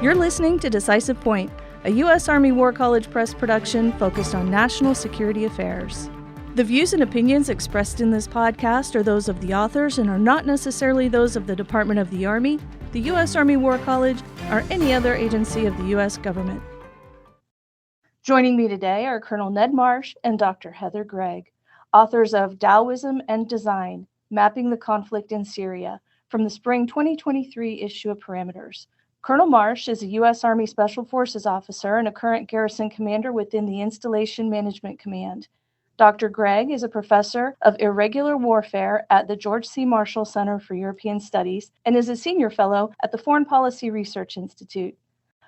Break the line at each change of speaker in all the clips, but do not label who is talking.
You're listening to Decisive Point, a U.S. Army War College Press production focused on national security affairs. The views and opinions expressed in this podcast are those of the authors and are not necessarily those of the Department of the Army, the U.S. Army War College, or any other agency of the U.S. government. Joining me today are Colonel Ned Marsh and Dr. Heather Gregg, authors of Daoism and Design, Mapping the Conflict in Syria, from the spring 2023 issue of Parameters. Colonel Marsh is a U.S. Army Special Forces officer and a current garrison commander within the Installation Management Command. Dr. Gregg is a professor of irregular warfare at the George C. Marshall Center for European Studies and is a senior fellow at the Foreign Policy Research Institute.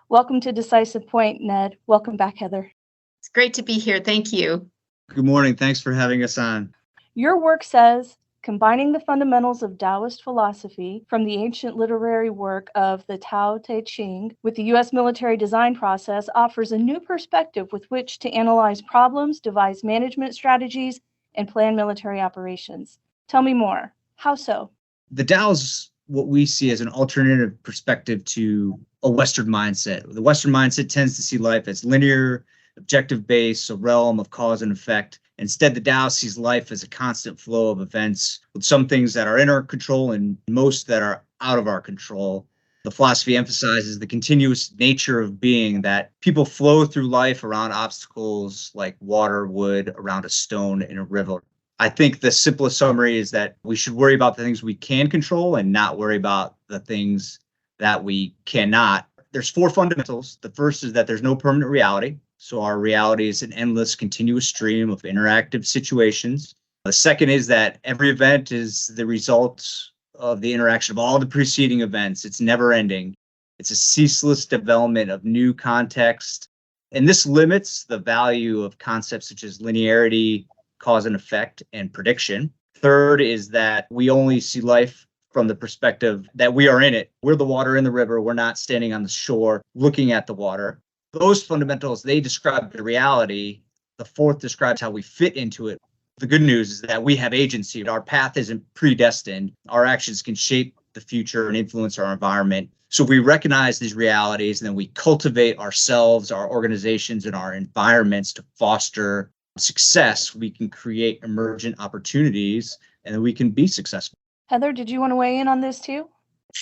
Welcome to Decisive Point, Ned. Welcome back, Heather.
It's great to be here. Thank you.
Good morning. Thanks for having us on.
Your work says, combining the fundamentals of Taoist philosophy from the ancient literary work of the Dao De Jing with the U.S. military design process offers a new perspective with which to analyze problems, devise management strategies, and plan military operations. Tell me more. How so?
The Tao is what we see as an alternative perspective to a Western mindset. The Western mindset tends to see life as linear, objective-based, a realm of cause and effect. Instead, the Tao sees life as a constant flow of events, with some things that are in our control and most that are out of our control. The philosophy emphasizes the continuous nature of being, that people flow through life around obstacles like water would around a stone in a river. I think the simplest summary is that we should worry about the things we can control and not worry about the things that we cannot. There's four fundamentals. The first is that there's no permanent reality. So our reality is an endless, continuous stream of interactive situations. The second is that every event is the result of the interaction of all the preceding events. It's never ending. It's a ceaseless development of new context. And this limits the value of concepts such as linearity, cause and effect, and prediction. Third is that we only see life from the perspective that we are in it. We're the water in the river. We're not standing on the shore looking at the water. Those fundamentals, they describe the reality. The fourth describes how we fit into it. The good news is that we have agency. Our path isn't predestined. Our actions can shape the future and influence our environment. So if we recognize these realities, and then we cultivate ourselves, our organizations, and our environments to foster success, we can create emergent opportunities, and then we can be successful.
Heather, did you want to weigh in on this too?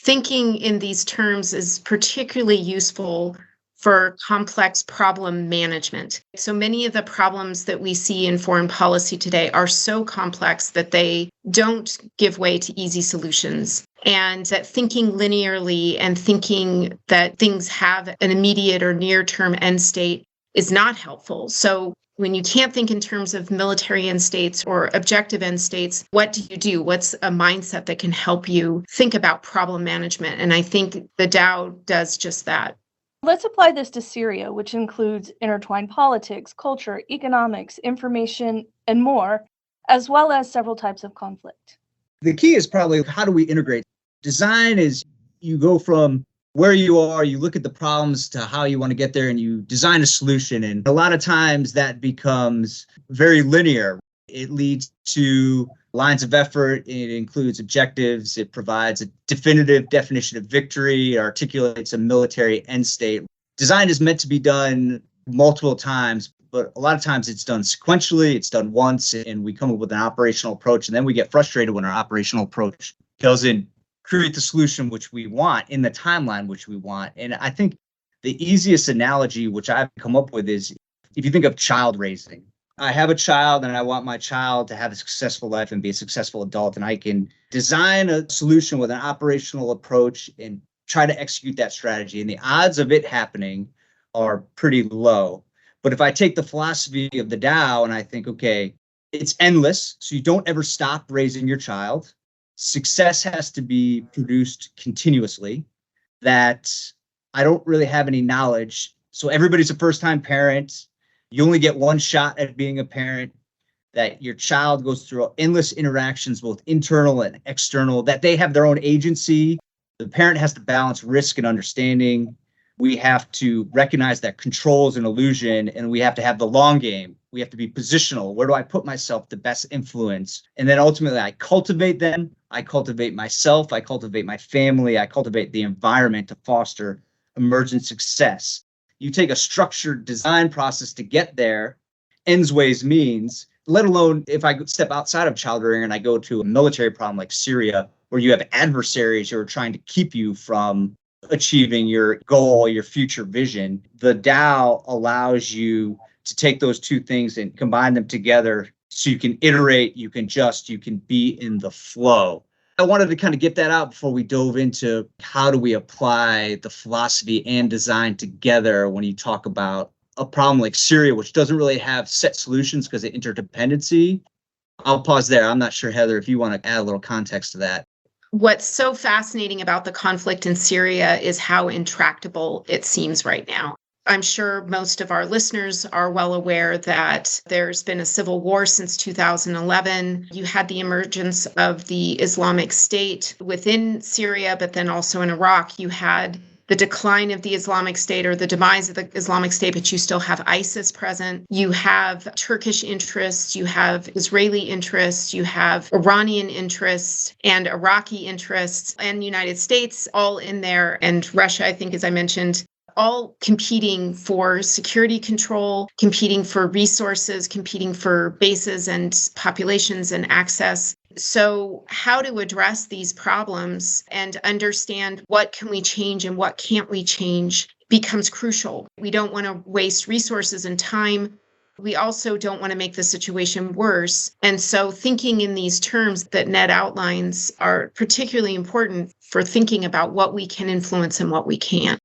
Thinking in these terms is particularly useful for complex problem management. So many of the problems that we see in foreign policy today are so complex that they don't give way to easy solutions. And that thinking linearly and thinking that things have an immediate or near-term end state is not helpful. So when you can't think in terms of military end states or objective end states, what do you do? What's a mindset that can help you think about problem management? And I think the Tao does just that.
Let's apply this to Syria, which includes intertwined politics, culture, economics, information, and more, as well as several types of conflict.
The key is probably, how do we integrate? Design is, you go from where you are, you look at the problems to how you want to get there, and you design a solution. And a lot of times that becomes very linear. It leads to lines of effort. It includes objectives. It provides a definitive definition of victory. It articulates a military end state. Design is meant to be done multiple times, but a lot of times it's done sequentially. It's done once, and we come up with an operational approach, and then we get frustrated when our operational approach doesn't create the solution which we want in the timeline which we want. And I think the easiest analogy which I've come up with is, if you think of child raising. I have a child and I want my child to have a successful life and be a successful adult, and I can design a solution with an operational approach and try to execute that strategy. And the odds of it happening are pretty low. But if I take the philosophy of the Tao and I think, okay, it's endless, so you don't ever stop raising your child. Success has to be produced continuously, that I don't really have any knowledge. So everybody's a first-time parent. You only get one shot at being a parent, that your child goes through endless interactions, both internal and external, that they have their own agency. The parent has to balance risk and understanding. We have to recognize that control is an illusion, and we have to have the long game. We have to be positional. Where do I put myself the best influence? And then ultimately I cultivate them. I cultivate myself. I cultivate my family. I cultivate the environment to foster emergent success. You take a structured design process to get there, ends, ways, means, let alone if I step outside of child rearing and I go to a military problem like Syria, where you have adversaries who are trying to keep you from achieving your goal, your future vision. The Dao allows you to take those two things and combine them together so you can iterate, you can adjust, you can be in the flow. I wanted to kind of get that out before we dove into how do we apply the philosophy and design together when you talk about a problem like Syria, which doesn't really have set solutions because of interdependency. I'll pause there. I'm not sure, Heather, if you want to add a little context to that.
What's so fascinating about the conflict in Syria is how intractable it seems right now. I'm sure most of our listeners are well aware that there's been a civil war since 2011. You had the emergence of the Islamic State within Syria, but then also in Iraq, you had the decline of the Islamic State or the demise of the Islamic State, but you still have ISIS present. You have Turkish interests, you have Israeli interests, you have Iranian interests and Iraqi interests and United States all in there. And Russia, I think, as I mentioned, all competing for security control, competing for resources, competing for bases and populations and access. So how to address these problems and understand what can we change and what can't we change becomes crucial. We don't want to waste resources and time. We also don't want to make the situation worse. And so thinking in these terms that Ned outlines are particularly important for thinking about what we can influence and what we can't.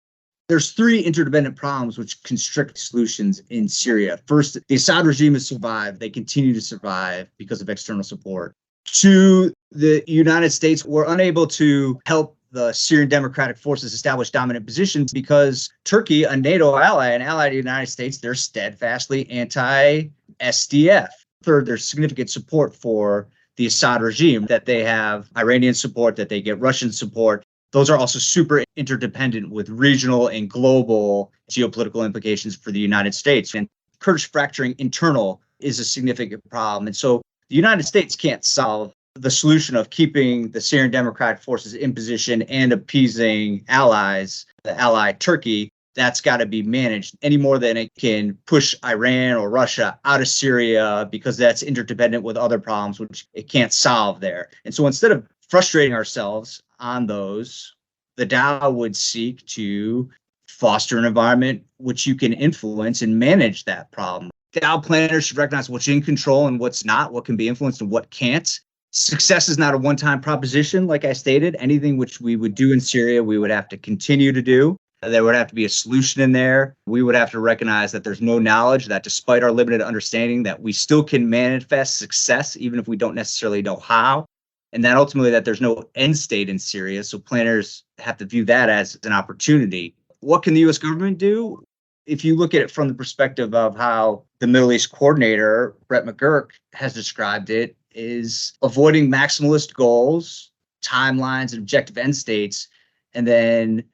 There's three interdependent problems which constrict solutions in Syria. First, the Assad regime has survived. They continue to survive because of external support. Two, the United States were unable to help the Syrian Democratic Forces establish dominant positions because Turkey, a NATO ally, an ally of the United States, they're steadfastly anti-SDF. Third, there's significant support for the Assad regime, that they have Iranian support, that they get Russian support. Those are also super interdependent with regional and global geopolitical implications for the United States. And Kurdish fracturing internal is a significant problem. And so the United States can't solve the solution of keeping the Syrian Democratic Forces in position and appeasing allies, the ally Turkey. That's got to be managed any more than it can push Iran or Russia out of Syria because that's interdependent with other problems, which it can't solve there. And so instead of frustrating ourselves on those, the Dao would seek to foster an environment which you can influence and manage that problem. Dao planners should recognize what's in control and what's not, what can be influenced and what can't. Success is not a one-time proposition, like I stated. Anything which we would do in Syria, we would have to continue to do. There would have to be a solution in there. We would have to recognize that there's no knowledge, that despite our limited understanding, that we still can manifest success, even if we don't necessarily know how. And that ultimately that there's no end state in Syria. So planners have to view that as an opportunity. What can the U.S. government do? If you look at it from the perspective of how the Middle East coordinator, Brett McGurk, has described it, is avoiding maximalist goals, timelines, and objective end states, and then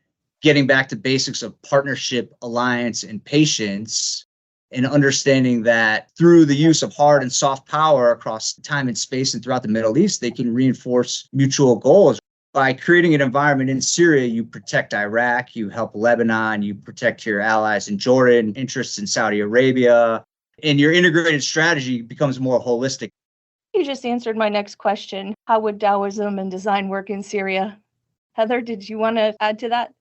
getting back to basics of partnership, alliance, and patience, and understanding that through the use of hard and soft power across time and space and throughout the Middle East, they can reinforce mutual goals. By creating an environment in Syria, you protect Iraq, you help Lebanon, you protect your allies in Jordan, interests in Saudi Arabia, and your integrated strategy becomes more holistic.
You just answered my next question. How would Daoism and design work in Syria? Heather, did you want to add to that?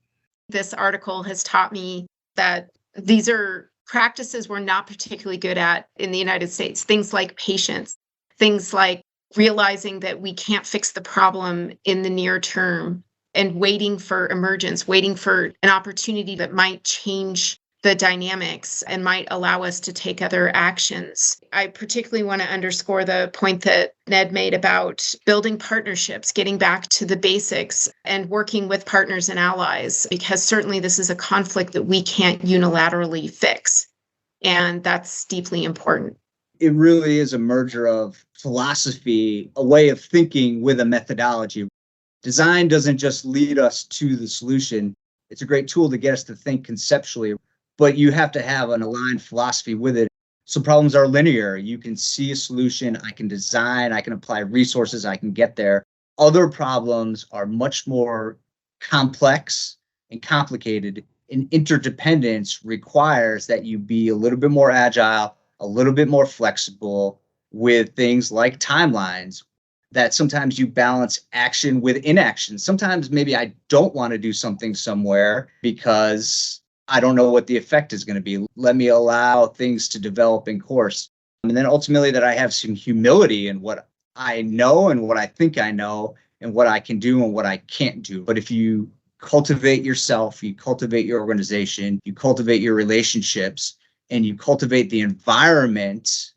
This article has taught me that these are practices we're not particularly good at in the United States. Things like patience, things like realizing that we can't fix the problem in the near term and waiting for emergence, waiting for an opportunity that might change the dynamics and might allow us to take other actions. I particularly want to underscore the point that Ned made about building partnerships, getting back to the basics and working with partners and allies, because certainly this is a conflict that we can't unilaterally fix. And that's deeply important.
It really is a merger of philosophy, a way of thinking with a methodology. Design doesn't just lead us to the solution. It's a great tool to get us to think conceptually, but you have to have an aligned philosophy with it. So problems are linear. You can see a solution, I can design, I can apply resources, I can get there. Other problems are much more complex and complicated, an interdependence requires that you be a little bit more agile, a little bit more flexible with things like timelines, that sometimes you balance action with inaction. Sometimes maybe I don't want to do something somewhere because I don't know what the effect is going to be. Let me allow things to develop in course. And then ultimately that I have some humility in what I know and what I think I know and what I can do and what I can't do. But if you cultivate yourself, you cultivate your organization, you cultivate your relationships, and you cultivate the environment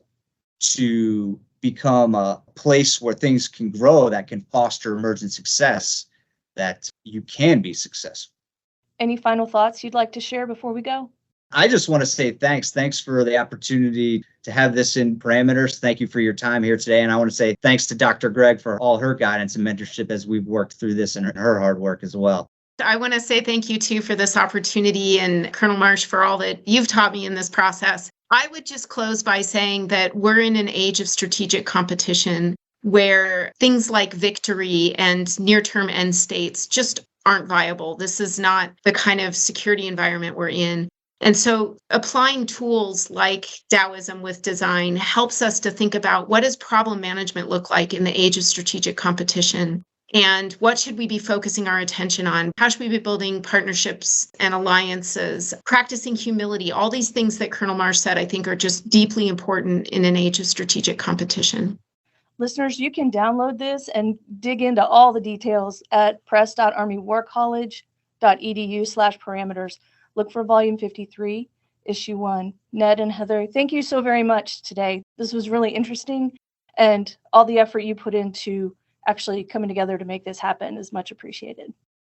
to become a place where things can grow that can foster emergent success, that you can be successful.
Any final thoughts you'd like to share before we go?
I just want to say thanks. Thanks for the opportunity to have this in Parameters. Thank you for your time here today. And I want to say thanks to Dr. Gregg for all her guidance and mentorship as we've worked through this and her hard work as well.
I want to say thank you too for this opportunity, and Colonel Marsh for all that you've taught me in this process. I would just close by saying that we're in an age of strategic competition where things like victory and near-term end states just aren't viable. This is not the kind of security environment we're in. And so applying tools like Daoism with design helps us to think about, what does problem management look like in the age of strategic competition? And what should we be focusing our attention on? How should we be building partnerships and alliances, practicing humility? All these things that Colonel Marsh said, I think, are just deeply important in an age of strategic competition.
Listeners, you can download this and dig into all the details at press.armywarcollege.edu/parameters. Look for volume 53, issue 1. Ned and Heather, thank you so very much today. This was really interesting, and all the effort you put into actually coming together to make this happen is much appreciated.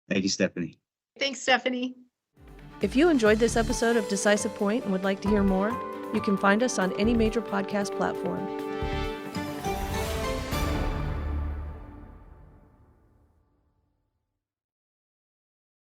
Thank you, Stephanie.
Thanks, Stephanie.
If you enjoyed this episode of Decisive Point and would like to hear more, you can find us on any major podcast platform.